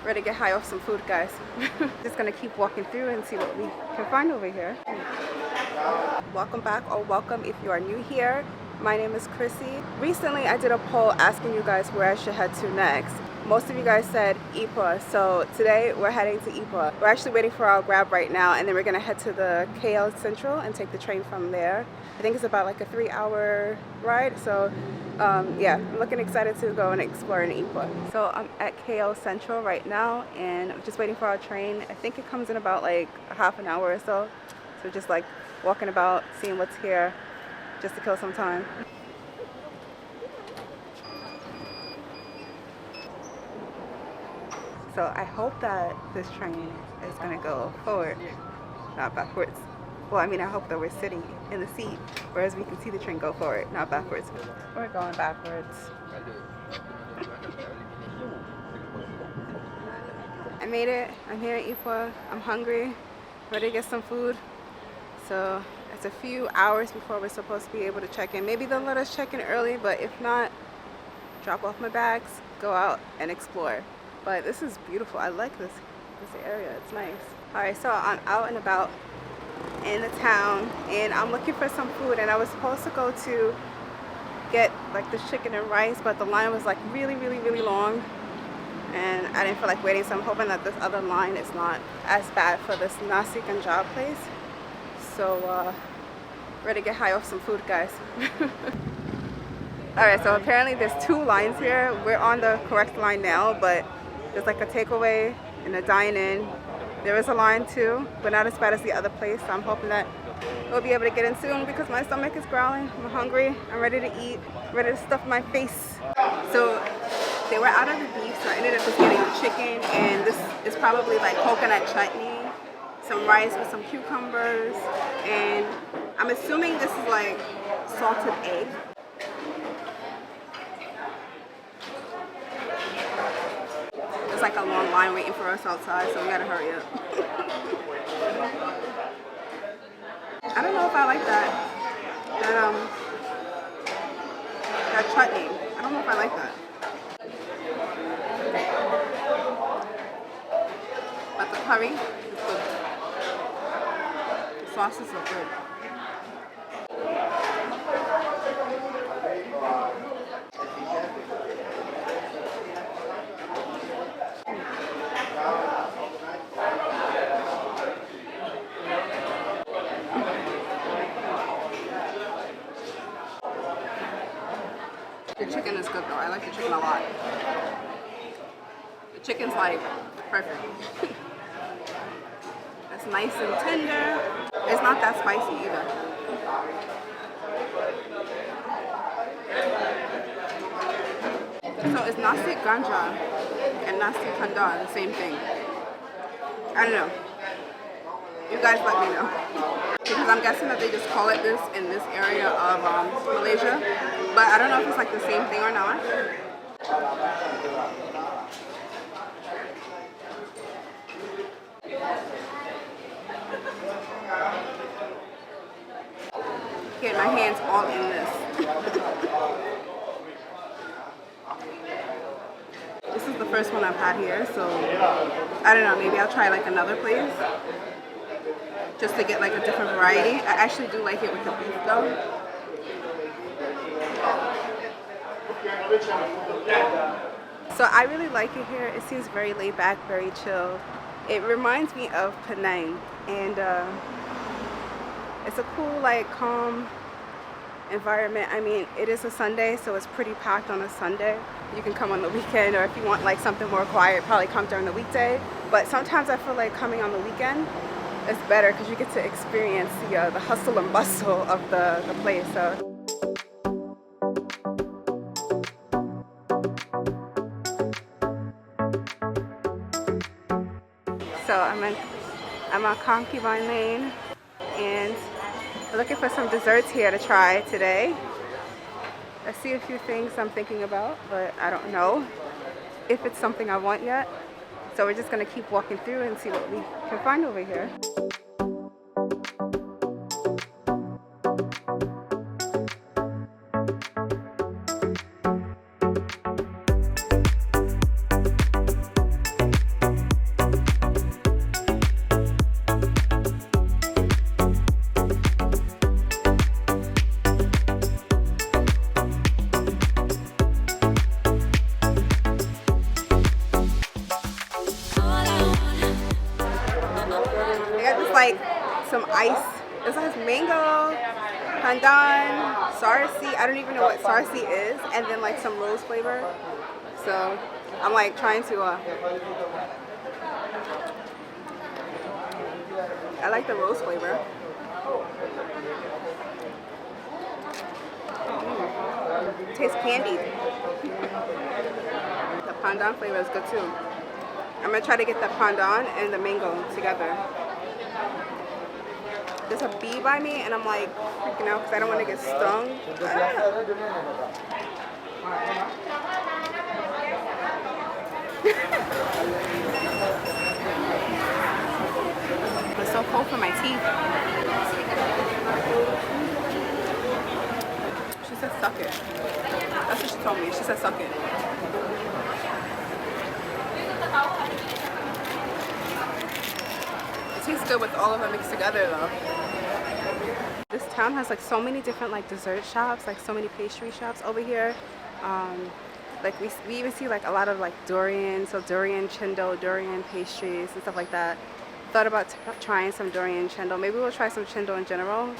Ready to get high off some food, guys. Just gonna keep walking through and see what we can find over here. Welcome back, or welcome if you are new here. My name is Chrissy. Recently I did a poll asking you guys where I should head to next. Most of you guys said Ipoh, so today we're heading to Ipoh. We're actually waiting for our Grab right now, and then we're gonna head to the KL Central and take the train from there. I think it's about like a 3-hour ride, so yeah, I'm looking excited to go and explore in Ipoh. So I'm at KL Central right now, and I'm just waiting for our train. I think it comes in about like a half an hour or so. So just like walking about, seeing what's here, just to kill some time. So I hope that this train is gonna go forward, not backwards. Well, I mean, I hope that we're sitting in the seat, whereas we can see the train go forward, not backwards. We're going backwards. I made it. I'm here in Ipoh. I'm hungry, ready to get some food. So it's a few hours before we're supposed to be able to check in. Maybe they'll let us check in early, but if not, drop off my bags, go out and explore. But this is beautiful. I like this area. It's nice. All right, so I'm out and about in the town, and I'm looking for some food, and I was supposed to go to get like the chicken and rice, but the line was like really long, and I didn't feel like waiting, so I'm hoping that this other line is not as bad for this Nasi Ganja place. So ready to get high off some food, guys. All right, so apparently there's 2 lines here. We're on the correct line now, but there's like a takeaway and a dine-in. There is a line too, but not as bad as the other place. So I'm hoping that we'll be able to get in soon because my stomach is growling. I'm hungry. I'm ready to eat, ready to stuff my face. So they were out of the beef, so I ended up just getting the chicken, and this is probably like coconut chutney, some rice with some cucumbers, and I'm assuming this is like salted egg. It's like a long line waiting for us outside, so we gotta hurry up. I don't know if I like that chutney. I don't know if I like that. But the curry is good. The sauces are good. The chicken is good though. I like the chicken a lot. The chicken's like perfect. It's nice and tender. It's not that spicy either. So is Nasi Ganja and Nasi Ganja the same thing? I don't know. You guys let me know. Because I'm guessing that they just call it this in this area of Malaysia. But I don't know if it's like the same thing or not. Get my hands all in this. This is the first one I've had here, so I don't know, maybe I'll try like another place just to get like a different variety. I actually do like it with the beef though. So I really like it here. It seems very laid back, very chill. It reminds me of Penang, and it's a cool, like, calm environment. I mean, it is a Sunday, so it's pretty packed on a Sunday. You can come on the weekend, or if you want like something more quiet, probably come during the weekday. But sometimes I feel like coming on the weekend is better because you get to experience the hustle and bustle of the place. So I'm on Concubine Lane, and we're looking for some desserts here to try today. I see a few things I'm thinking about, but I don't know if it's something I want yet. So we're just gonna keep walking through and see what we can find over here. like some ice. This has mango, pandan, sarsi. I don't even know what sarsi is, and then like some rose flavor. So I'm like trying to. I like the rose flavor. Tastes candied. The pandan flavor is good too. I'm gonna try to get the pandan and the mango together. There's a bee by me and I'm like freaking out because I don't want to get stung. It's so cold for my teeth. She said suck it. That's what she told me. She said suck it. It tastes good with all of them mixed together though. This town has like so many different like dessert shops, like so many pastry shops over here. Like we even see like a lot of like durian, so durian chendol, durian pastries and stuff like that. Thought about trying some durian chendol. Maybe we'll try some chendol in general.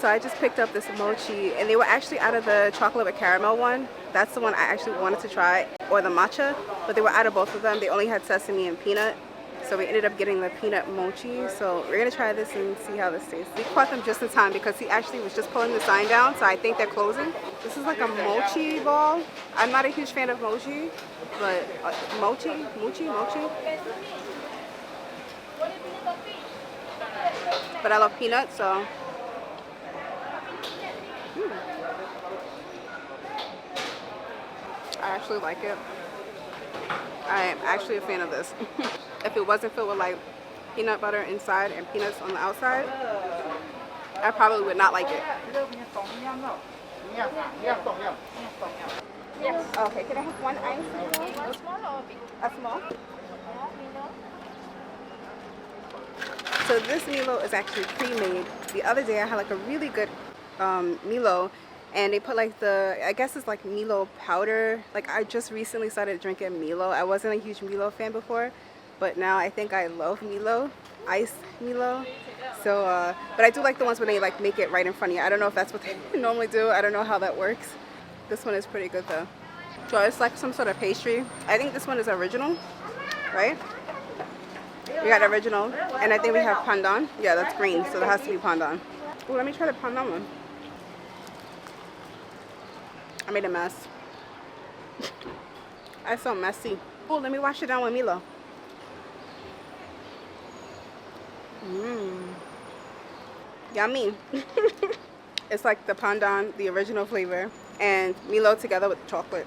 So I just picked up this mochi and they were actually out of the chocolate with caramel one. That's the one I actually wanted to try, or the matcha, but they were out of both of them. They only had sesame and peanut. So we ended up getting the peanut mochi. So we're gonna try this and see how this tastes. We caught them just in time because he actually was just pulling the sign down, so I think they're closing. This is like a mochi ball. I'm not a huge fan of mochi, but mochi. But I love peanuts, so. I actually like it. I am actually a fan of this. If it wasn't filled with like peanut butter inside and peanuts on the outside, I probably would not like it. Yes. Okay, can I have one ice? A small or big? A small. So this Milo is actually pre-made. The other day I had like a really good Milo, and they put like I guess it's like Milo powder. Like I just recently started drinking Milo. I wasn't a huge Milo fan before, but now I think I love Milo, iced Milo. So, but I do like the ones when they like make it right in front of you. I don't know if that's what they normally do. I don't know how that works. This one is pretty good though. So it's like some sort of pastry. I think this one is original, right? We got original, and I think we have pandan. Yeah, that's green, so that has to be pandan. Oh, let me try the pandan one. I made a mess. I'm so messy. Oh, let me wash it down with Milo. Yummy. It's like the pandan, the original flavor, and Milo together with chocolate.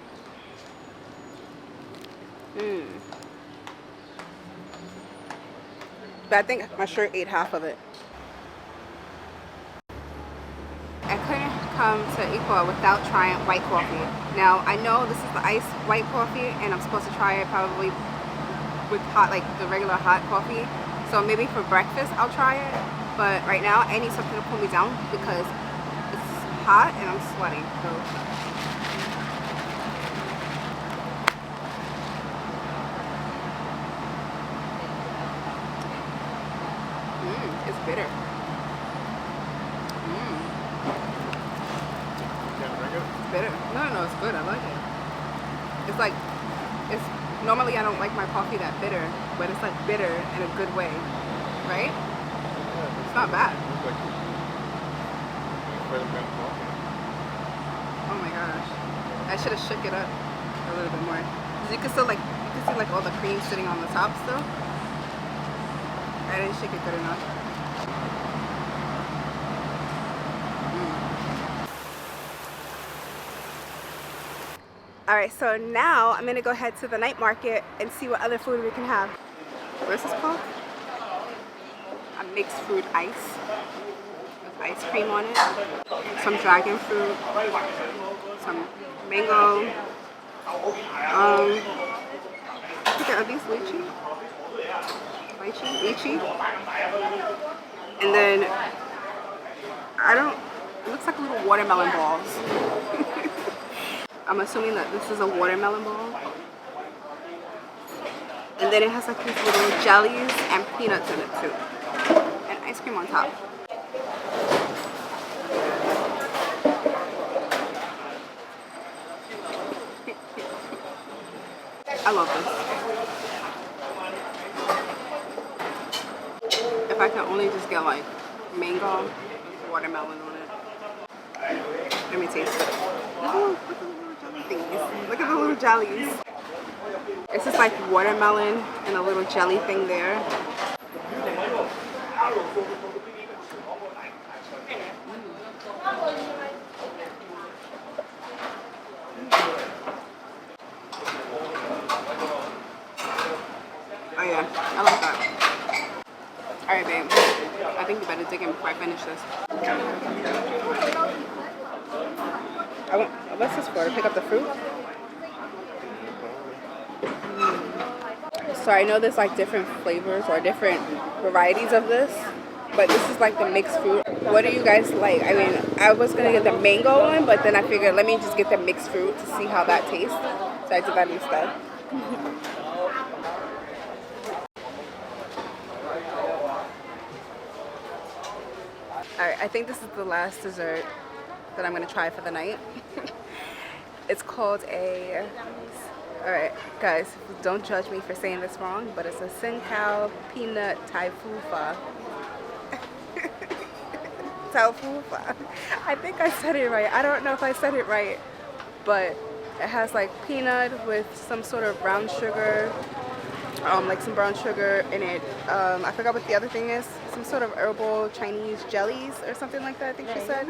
But I think my shirt ate half of it. I couldn't come to Ipoh without trying white coffee. Now I know this is the iced white coffee, and I'm supposed to try it probably with hot, like the regular hot coffee. So maybe for breakfast I'll try it. But right now I need something to cool me down because it's hot and I'm sweating. So. It's bitter. It's bitter. No, it's good. I like it. It's like, normally I don't like my coffee that bitter, but it's like bitter in a good way, right? It's not bad. Oh my gosh. I should have shook it up a little bit more. You can still see like all the cream sitting on the top still. I didn't shake it good enough. Alright, so now I'm gonna go head to the night market and see what other food we can have. What is this called? A mixed fruit ice with ice cream on it. Some dragon fruit. Some mango. Are these lychee? Lychee? And then, it looks like little watermelon balls. I'm assuming that this is a watermelon ball. And then it has like these little jellies and peanuts in it too. And ice cream on top. I love this. If I could only just get like mango, watermelon on it. Let me taste it. Look at the little jelly thingies. Look at the little jellies. It's just like watermelon and a little jelly thing there. Oh yeah, I like that. Alright babe, I think you better dig in before I finish this. What's this for? To pick up the fruit? So I know there's like different flavors or different varieties of this, but this is like the mixed fruit. What do you guys like? I mean, I was gonna get the mango one, but then I figured let me just get the mixed fruit to see how that tastes. So I did that instead. Alright, I think this is the last dessert that I'm gonna try for the night. It's called a... Alright, guys, don't judge me for saying this wrong, but it's a Sinkao peanut Thai fufa. Thai fufa. I think I said it right. I don't know if I said it right, but it has like peanut with some sort of brown sugar, like some brown sugar in it. I forgot what the other thing is. Some sort of herbal Chinese jellies or something like that, I think she said.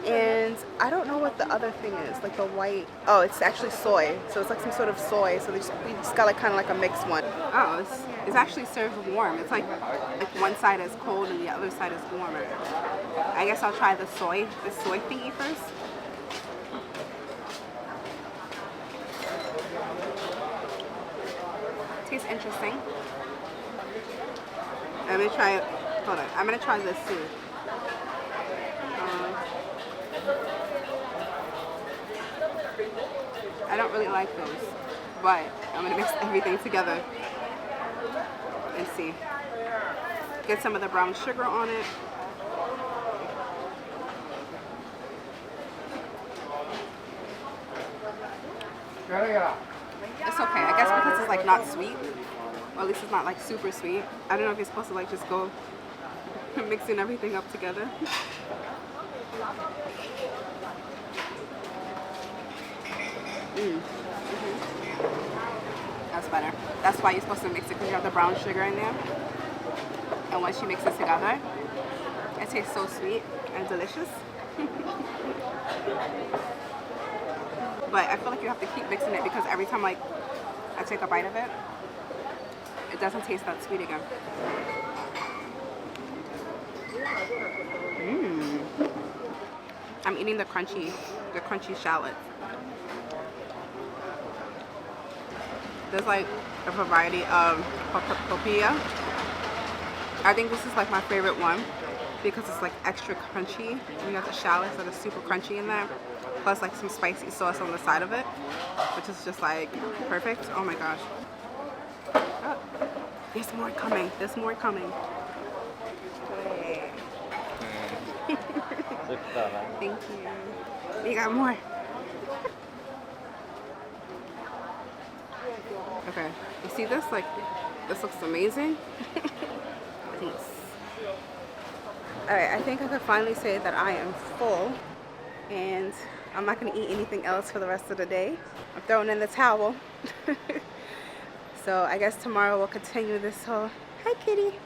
And I don't know what the other thing is, like the white. Oh, it's actually soy. So it's like some sort of soy. So we just got like kind of like a mixed one. Oh, it's actually served warm. It's like one side is cold and the other side is warmer. I guess I'll try the soy thingy first. Tastes interesting. I'm gonna try it. Hold on. I'm gonna try this too. I don't really like those, but I'm gonna mix everything together and see. Get some of the brown sugar on it. It's okay. I guess because it's like not sweet, or at least it's not like super sweet. I don't know if you're supposed to like just go mixing everything up together. That's better. That's why you're supposed to mix it, because you have the brown sugar in there. And once you mix it together, it tastes so sweet and delicious. But I feel like you have to keep mixing it, because every time like I take a bite of it, it doesn't taste that sweet again. I'm eating the crunchy shallot. There's like a variety of papaya. I think this is like my favorite one because it's like extra crunchy. And you got the shallots that are super crunchy in there, plus like some spicy sauce on the side of it, which is just like perfect. Oh my gosh. Oh, there's more coming. There's more coming. Hey. Thank you. We got more. Okay, you see this? Like, this looks amazing. Thanks. Alright, I think I could finally say that I am full, and I'm not going to eat anything else for the rest of the day. I'm throwing in the towel. So I guess tomorrow we'll continue this whole... Hi, kitty.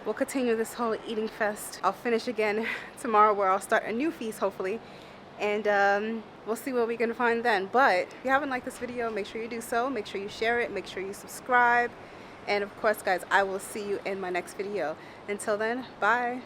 We'll continue this whole eating fest. I'll finish again tomorrow, where I'll start a new feast, hopefully. And we'll see what we can find then. But if you haven't liked this video, make sure you do so. Make sure you share it. Make sure you subscribe. And of course, guys, I will see you in my next video. Until then, bye.